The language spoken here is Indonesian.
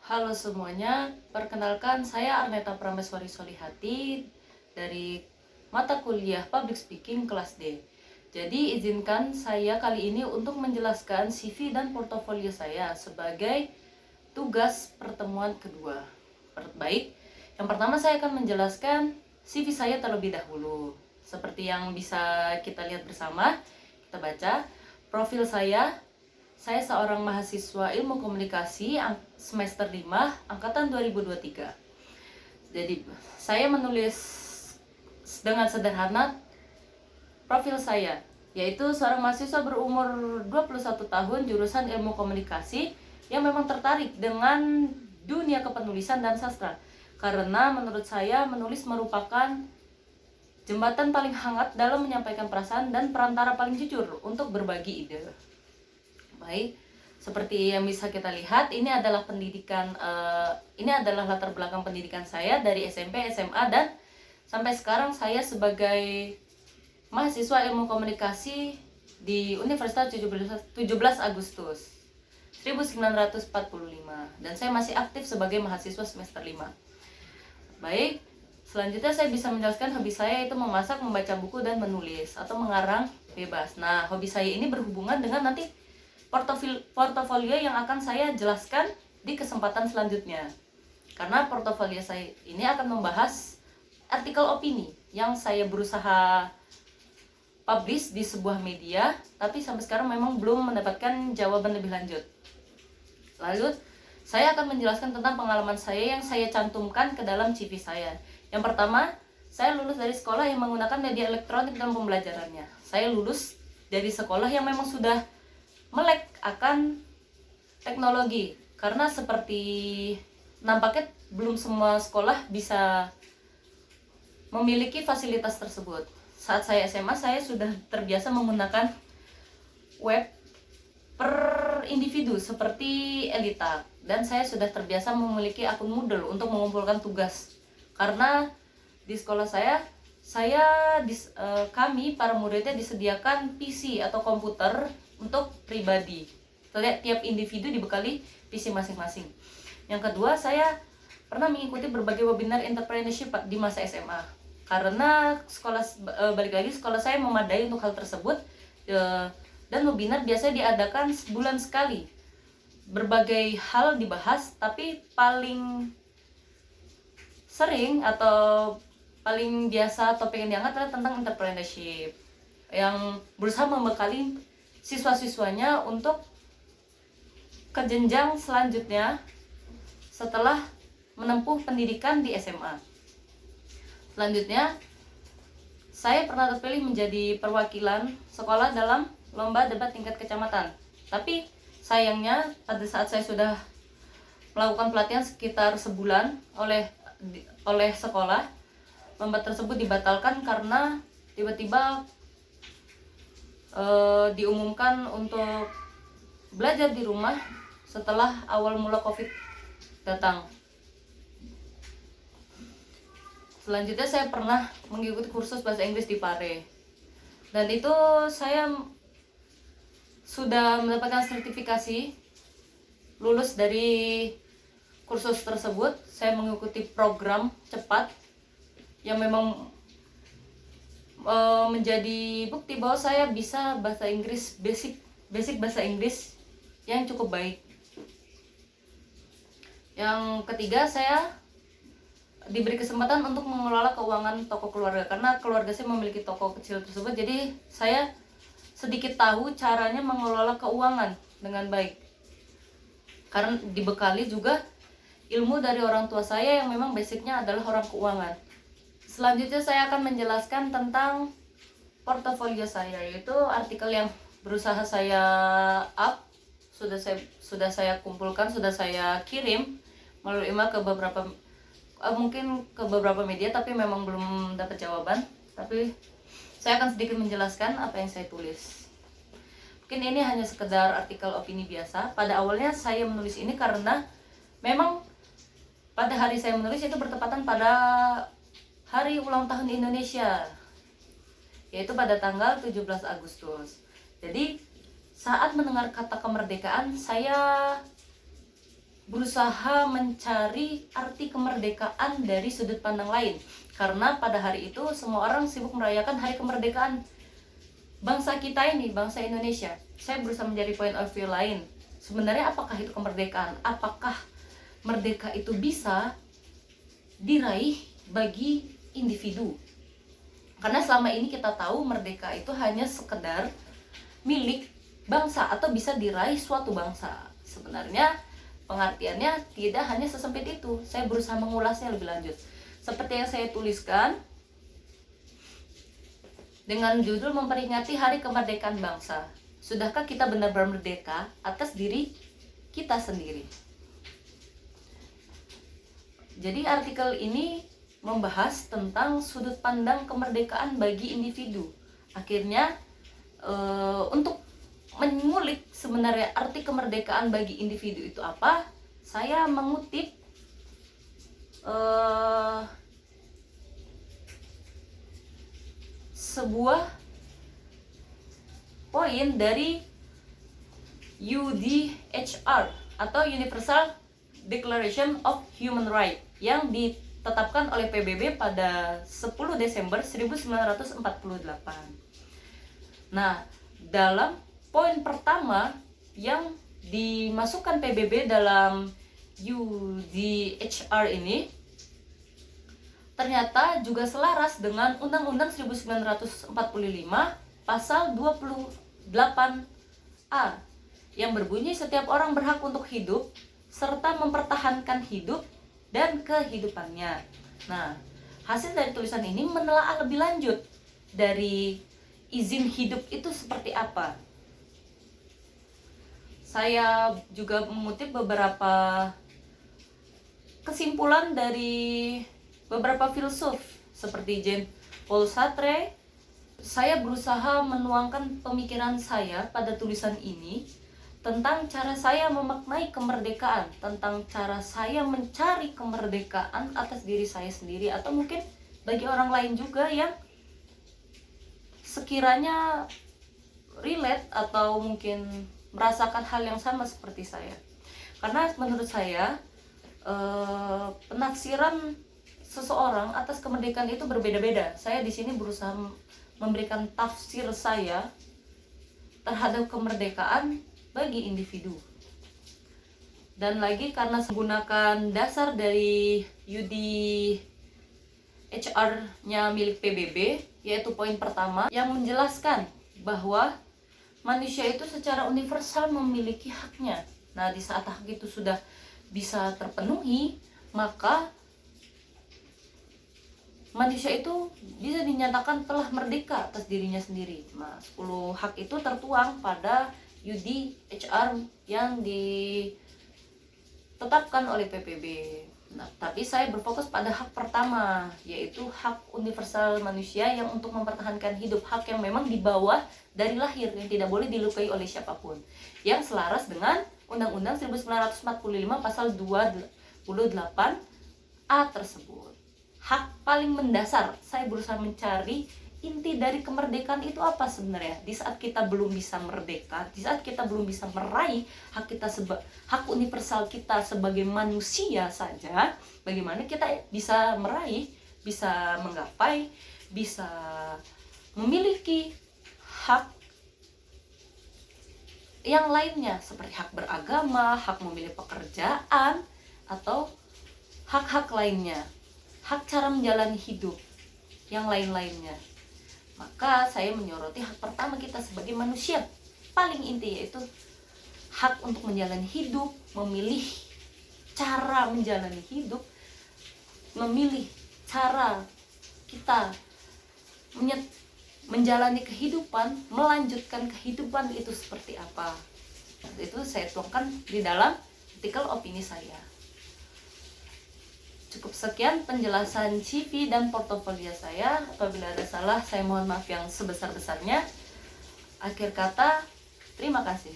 Halo semuanya, perkenalkan saya Arneta Prameswari Solihati dari mata kuliah Public Speaking kelas D. Jadi izinkan saya kali ini untuk menjelaskan CV dan portofolio saya sebagai tugas pertemuan kedua. Baik, yang pertama saya akan menjelaskan CV saya terlebih dahulu. Seperti yang bisa kita lihat bersama, kita baca profil saya seorang mahasiswa Ilmu Komunikasi semester 5 angkatan 2023. Jadi, saya menulis dengan sederhana profil saya, yaitu seorang mahasiswa berumur 21 tahun jurusan Ilmu Komunikasi yang memang tertarik dengan dunia kepenulisan dan sastra. Karena menurut saya menulis merupakan jembatan paling hangat dalam menyampaikan perasaan dan perantara paling jujur untuk berbagi ide. Baik, seperti yang bisa kita lihat, ini adalah ini adalah latar belakang pendidikan saya dari SMP, SMA, dan sampai sekarang saya sebagai mahasiswa Ilmu Komunikasi di Universitas 17 Agustus 1945, dan saya masih aktif sebagai mahasiswa semester 5. Baik, selanjutnya saya bisa menjelaskan hobi saya itu memasak, membaca buku, dan menulis atau mengarang bebas. Nah, hobi saya ini berhubungan dengan nanti portofolio yang akan saya jelaskan di kesempatan selanjutnya. Karena portofolio saya ini akan membahas artikel opini yang saya berusaha publish di sebuah media, tapi sampai sekarang memang belum mendapatkan jawaban lebih lanjut. Lalu, saya akan menjelaskan tentang pengalaman saya yang saya cantumkan ke dalam CV saya. Yang pertama, saya lulus dari sekolah yang menggunakan media elektronik dalam pembelajarannya. Saya lulus dari sekolah yang memang sudah melek akan teknologi, karena seperti nampaknya belum semua sekolah bisa memiliki fasilitas tersebut. Saat saya SMA, saya sudah terbiasa menggunakan web per individu seperti Elita, dan saya sudah terbiasa memiliki akun Moodle untuk mengumpulkan tugas. Karena di sekolah kami para muridnya disediakan PC atau komputer untuk pribadi. Tiap individu dibekali PC masing-masing. Yang kedua, saya pernah mengikuti berbagai webinar entrepreneurship di masa SMA. Karena balik lagi sekolah saya memadai untuk hal tersebut, dan webinar biasanya diadakan sebulan sekali. Berbagai hal dibahas, tapi paling sering atau paling biasa topik yang diangkat adalah tentang entrepreneurship, yang berusaha membekali siswa-siswanya untuk ke jenjang selanjutnya setelah menempuh pendidikan di SMA. Selanjutnya, saya pernah terpilih menjadi perwakilan sekolah dalam lomba debat tingkat kecamatan. Tapi sayangnya pada saat saya sudah melakukan pelatihan sekitar sebulan oleh sekolah, lomba tersebut dibatalkan karena tiba-tiba diumumkan untuk belajar di rumah setelah awal mula COVID datang. Selanjutnya, saya pernah mengikuti kursus bahasa Inggris di Pare, dan itu saya sudah mendapatkan sertifikasi lulus dari kursus tersebut. Saya mengikuti program cepat yang memang menjadi bukti bahwa saya bisa bahasa Inggris basic bahasa Inggris yang cukup baik. Yang ketiga, saya diberi kesempatan untuk mengelola keuangan toko keluarga, karena keluarga saya memiliki toko kecil tersebut. Jadi saya sedikit tahu caranya mengelola keuangan dengan baik, karena dibekali juga ilmu dari orang tua saya yang memang basicnya adalah orang keuangan. Selanjutnya, saya akan menjelaskan tentang portofolio saya, yaitu artikel yang berusaha saya sudah saya kumpulkan, sudah saya kirim melalui email ke beberapa media, tapi memang belum dapat jawaban. Tapi saya akan sedikit menjelaskan apa yang saya tulis. Mungkin ini hanya sekedar artikel opini biasa. Pada awalnya saya menulis ini karena memang pada hari saya menulis itu bertepatan pada hari ulang tahun Indonesia, yaitu pada tanggal 17 Agustus. Jadi saat mendengar kata kemerdekaan, saya berusaha mencari arti kemerdekaan dari sudut pandang lain. Karena pada hari itu semua orang sibuk merayakan hari kemerdekaan bangsa kita ini, bangsa Indonesia. Saya berusaha mencari point of view lain. Sebenarnya apakah itu kemerdekaan? Apakah merdeka itu bisa diraih bagi individu? Karena selama ini kita tahu merdeka itu hanya sekedar milik bangsa atau bisa diraih suatu bangsa. Sebenarnya pengertiannya tidak hanya sesempit itu. Saya berusaha mengulasnya lebih lanjut. Seperti yang saya tuliskan dengan judul memperingati Hari Kemerdekaan Bangsa. Sudahkah kita benar-benar merdeka atas diri kita sendiri? Jadi artikel ini membahas tentang sudut pandang kemerdekaan bagi individu. Akhirnya untuk mengulik sebenarnya arti kemerdekaan bagi individu itu apa, saya mengutip sebuah poin dari UDHR atau Universal Declaration of Human Rights yang ditetapkan oleh PBB pada 10 Desember 1948. Nah, dalam poin pertama yang dimasukkan PBB dalam UDHR ini ternyata juga selaras dengan Undang-Undang 1945 pasal 28A yang berbunyi setiap orang berhak untuk hidup serta mempertahankan hidup dan kehidupannya. Nah, hasil dari tulisan ini menelaah lebih lanjut dari izin hidup itu seperti apa. Saya juga mengutip beberapa kesimpulan dari beberapa filsuf seperti Jean-Paul Sartre. Saya berusaha menuangkan pemikiran saya pada tulisan ini tentang cara saya memaknai kemerdekaan, tentang cara saya mencari kemerdekaan atas diri saya sendiri, atau mungkin bagi orang lain juga yang sekiranya relate atau mungkin merasakan hal yang sama seperti saya. Karena menurut saya penafsiran seseorang atas kemerdekaan itu berbeda-beda. Saya di sini berusaha memberikan tafsir saya terhadap kemerdekaan bagi individu. Dan lagi karena menggunakan dasar dari UDHR-nya milik PBB, yaitu poin pertama yang menjelaskan bahwa manusia itu secara universal memiliki haknya. Nah, di saat hak itu sudah bisa terpenuhi, maka manusia itu bisa dinyatakan telah merdeka atas dirinya sendiri. Nah, 10 hak itu tertuang pada UDHR yang ditetapkan oleh PBB. Nah, tapi saya berfokus pada hak pertama, yaitu hak universal manusia yang untuk mempertahankan hidup, hak yang memang di bawah dari lahir, yang tidak boleh dilukai oleh siapapun, yang selaras dengan Undang-Undang 1945 pasal 28A tersebut. Hak paling mendasar. Saya berusaha mencari inti dari kemerdekaan itu apa sebenarnya. Di saat kita belum bisa merdeka, di saat kita belum bisa meraih hak kita hak universal kita sebagai manusia saja, bagaimana kita bisa meraih, bisa menggapai, bisa memiliki hak yang lainnya seperti hak beragama, hak memilih pekerjaan, atau hak-hak lainnya, hak cara menjalani hidup yang lain-lainnya. Maka saya menyoroti hak pertama kita sebagai manusia paling inti, yaitu hak untuk menjalani hidup, memilih cara menjalani hidup, memilih cara kita menjalani kehidupan, melanjutkan kehidupan itu seperti apa. Itu saya tuangkan di dalam artikel opini saya. Cukup sekian penjelasan CV dan portofolio saya. Apabila ada salah, saya mohon maaf yang sebesar-besarnya. Akhir kata, terima kasih.